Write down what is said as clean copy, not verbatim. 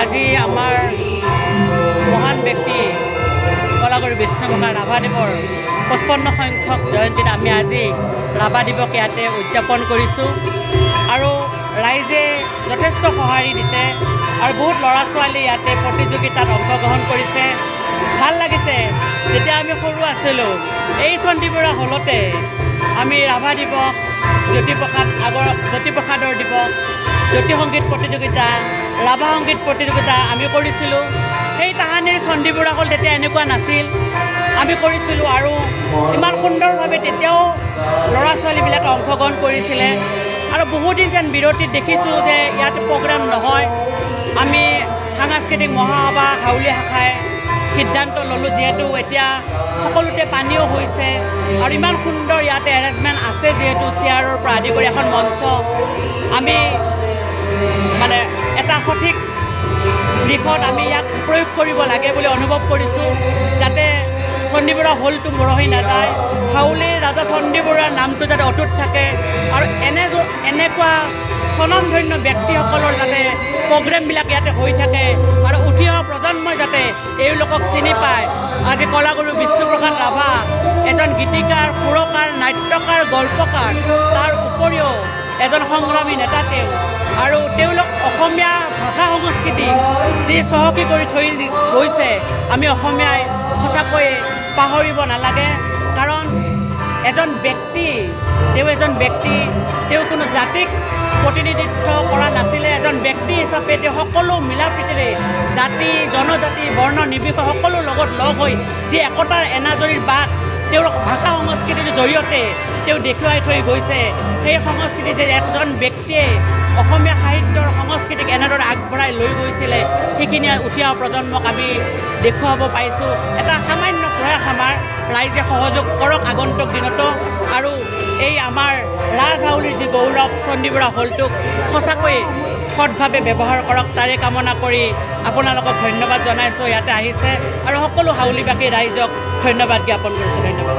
আজি আমাৰ মহান ব্যক্তি কলাগুৰু বিষ্ণুপ্ৰসাদ ৰাভাদেৱৰ 55 সংখ্যক জয়ন্তীত আমি আজি ৰাভা দিৱস ইয়াতে উদযাপন কৰিছোঁ আৰু ৰাইজে যথেষ্ট সঁহাৰি দিছে আৰু বহুত ল'ৰা ছোৱালী ইয়াতে প্ৰতিযোগিতাত অংশগ্ৰহণ কৰিছে। ভাল লাগিছে। যেতিয়া আমি সৰু আছিলোঁ এই চণ্ডীবুৰা হলতে আমি ৰাভা দিৱস, জ্যোতিপ্ৰসাদৰ দিৱস, জ্যোতি সংগীত প্ৰতিযোগিতা, ৰাভা সংগীত প্ৰতিযোগিতা আমি কৰিছিলোঁ। সেই তাহানিৰ চণ্ডীবুৰা হল তেতিয়া এনেকুৱা নাছিল, আমি কৰিছিলোঁ আৰু ইমান সুন্দৰভাৱে তেতিয়াও ল'ৰা ছোৱালীবিলাকে অংশগ্ৰহণ কৰিছিলে আৰু বহুদিন যেন বিৰতিত দেখিছোঁ যে ইয়াত প্ৰগ্ৰাম নহয়। আমি সাংস্কৃতিক মহাসভা হাউলি শাখাই সিদ্ধান্ত ল'লোঁ, যিহেতু এতিয়া সকলোতে পানীও হৈছে আৰু ইমান সুন্দৰ ইয়াতে এৰেঞ্জমেণ্ট আছে, যিহেতু চেয়াৰৰ পৰা আদি কৰি এখন মঞ্চ আমি মানে এটা সঠিক দিশত আমি ইয়াক প্ৰয়োগ কৰিব লাগে বুলি অনুভৱ কৰিছোঁ, যাতে চণ্ডীবুৰা হলটো মৰহি নাযায়, হাউলিৰ ৰাজা চণ্ডীবুৰাৰ নামটো যাতে অটুট থাকে আৰু এনেকুৱা স্বনামধন্য ব্যক্তিসকলৰ যাতে প্ৰগ্ৰেমবিলাক ইয়াতে হৈ থাকে আৰু উঠি অহা প্ৰজন্মই যাতে এওঁলোকক চিনি পায়। আজি কলাগুৰু বিষ্ণুপ্ৰসাদ ৰাভা এজন গীতিকাৰ, সুৰকাৰ, নাট্যকাৰ, গল্পকাৰ, তাৰ উপৰিও এজন সংগ্ৰামী নেতা তেওঁ, আৰু তেওঁলোক অসমীয়া ভাষা সংস্কৃতি যি চহকী কৰি থৈ গৈছে, আমি অসমীয়াই সঁচাকৈয়ে পাহৰিব নালাগে। কাৰণ এজন ব্যক্তি, তেওঁ কোনো জাতিক প্ৰতিনিধিত্ব কৰা নাছিলে। এজন ব্যক্তি হিচাপে তেওঁ সকলো মিলা প্ৰীতিৰে জাতি, জনজাতি, বৰ্ণ নিৰ্বিশেষে সকলোৰ লগত লগ হৈ যি একতাৰ এনাজৰীৰ বাট তেওঁৰ ভাষা সংস্কৃতিৰ জৰিয়তে তেওঁ দেখুৱাই থৈ গৈছে, সেই সংস্কৃতি যে এজন ব্যক্তিয়ে অসমীয়া সাহিত্যৰ সংস্কৃতিক এনেদৰে আগবঢ়াই লৈ গৈছিলে, সেইখিনি উঠি অহা প্ৰজন্মক আমি দেখুৱাব পাৰিছোঁ। এটা সামান্য প্ৰয়াস আমাৰ ৰাইজে সহযোগ কৰক আগন্তুক দিনতো, আৰু এই আমাৰ ৰাজহাউলিৰ যি গৌৰৱ চণ্ডীবুৰা হলটোক সঁচাকৈয়ে সৎভাৱে ব্যৱহাৰ কৰক, তাৰে কামনা কৰি আপোনালোকক ধন্যবাদ জনাইছোঁ। ইয়াতে আহিছে আৰু সকলো হাউলিবাসী ৰাইজক ধন্যবাদ জ্ঞাপন কৰিছোঁ। ধন্যবাদ।